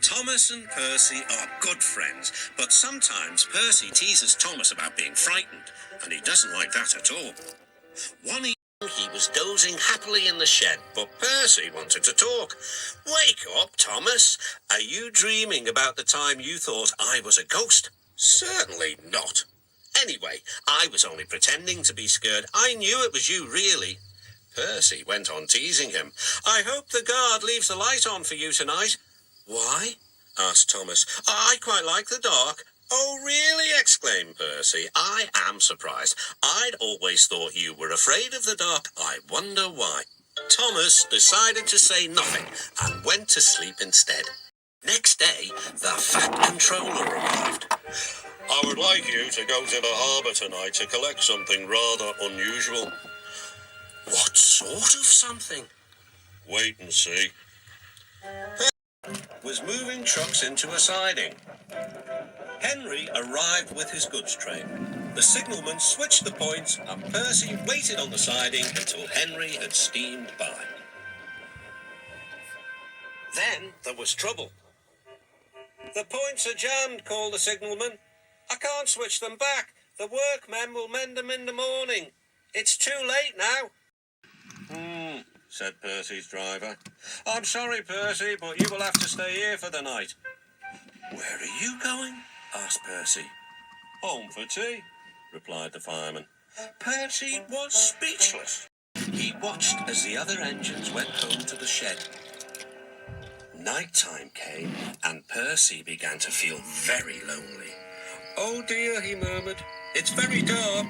Thomas and Percy are good friends, but sometimes Percy teases Thomas about being frightened, and he doesn't like that at all. One evening he was dozing happily in the shed, but Percy wanted to talk. "Wake up, Thomas. Are you dreaming about the time you thought I was a ghost?" "Certainly not. Anyway, I was only pretending to be scared. I knew it was you, really." Percy went on teasing him. "I hope the guard leaves the light on for you tonight." "Why?" asked Thomas. "I quite like the dark." "Oh, really?" exclaimed Percy. "I am surprised. I'd always thought you were afraid of the dark. I wonder why." Thomas decided to say nothing and went to sleep instead. Next day, the Fat Controller arrived. "I would like you to go to the harbour tonight to collect something rather unusual." "What sort of something?" "Wait and see." Was moving trucks into a siding. Henry arrived with his goods train. The signalman switched the points and Percy waited on the siding until Henry had steamed by. Then there was trouble. "The points are jammed," called the signalman. "I can't switch them back. The workmen will mend them in the morning. It's too late now." Said Percy's driver. "I'm sorry, Percy, but you will have to stay here for the night." "Where are you going?" asked Percy. "Home for tea," replied the fireman. Percy was speechless. He watched as the other engines went home to the shed. Night time came, and Percy began to feel very lonely. "Oh dear," he murmured, "it's very dark."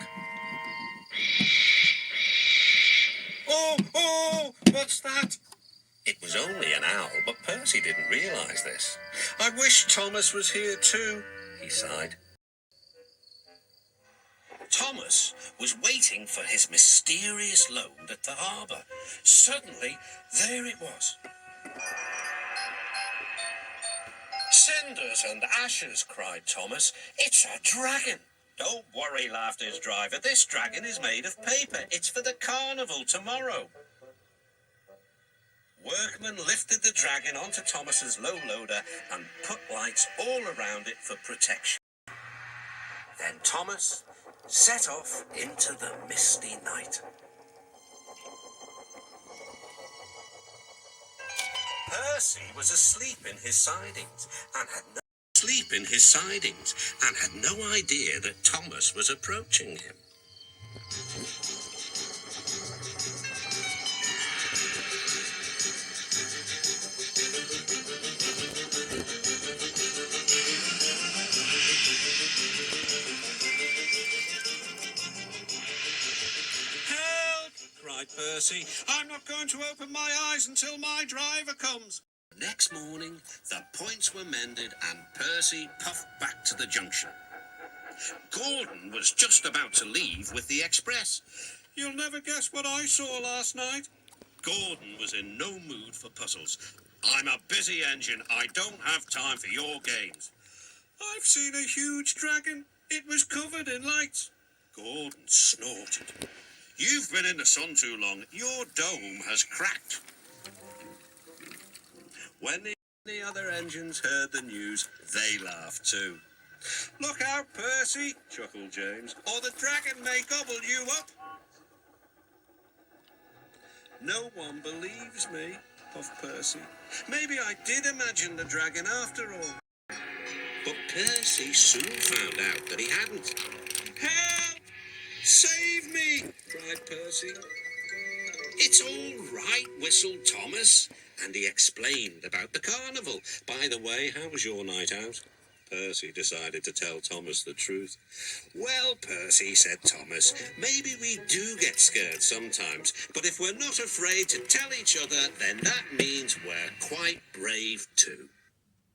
Oh, what's that?" It was only an owl, but Percy didn't realise this. "I wish Thomas was here too," he sighed. Thomas was waiting for his mysterious load at the harbour. Suddenly, there it was. "Cinders and ashes," cried Thomas. "It's a dragon." "Don't worry," laughed his driver. "This dragon is made of paper. It's for the carnival tomorrow." Workmen lifted the dragon onto Thomas's low loader and put lights all around it for protection. Then Thomas set off into the misty night. Percy was asleep in his sidings and had no idea that Thomas was approaching him. "Help!" cried Percy. "I'm not going to open my eyes until my driver comes." Next morning, the points were mended and Percy puffed back to the junction. Gordon was just about to leave with the express. "You'll never guess what I saw last night." Gordon was in no mood for puzzles. "I'm a busy engine. I don't have time for your games." "I've seen a huge dragon. It was covered in lights." Gordon snorted. "You've been in the sun too long. Your dome has cracked." When the other engines heard the news, they laughed too. "Look out, Percy," chuckled James, "or the dragon may gobble you up." "No one believes me," puffed Percy. "Maybe I did imagine the dragon after all." But Percy soon found out that he hadn't. "Help! Save me!" cried Percy. "It's all right," whistled Thomas, and he explained about the carnival. "By the way, how was your night out?" Percy decided to tell Thomas the truth. "Well, Percy," said Thomas, "maybe we do get scared sometimes, but if we're not afraid to tell each other, then that means we're quite brave too."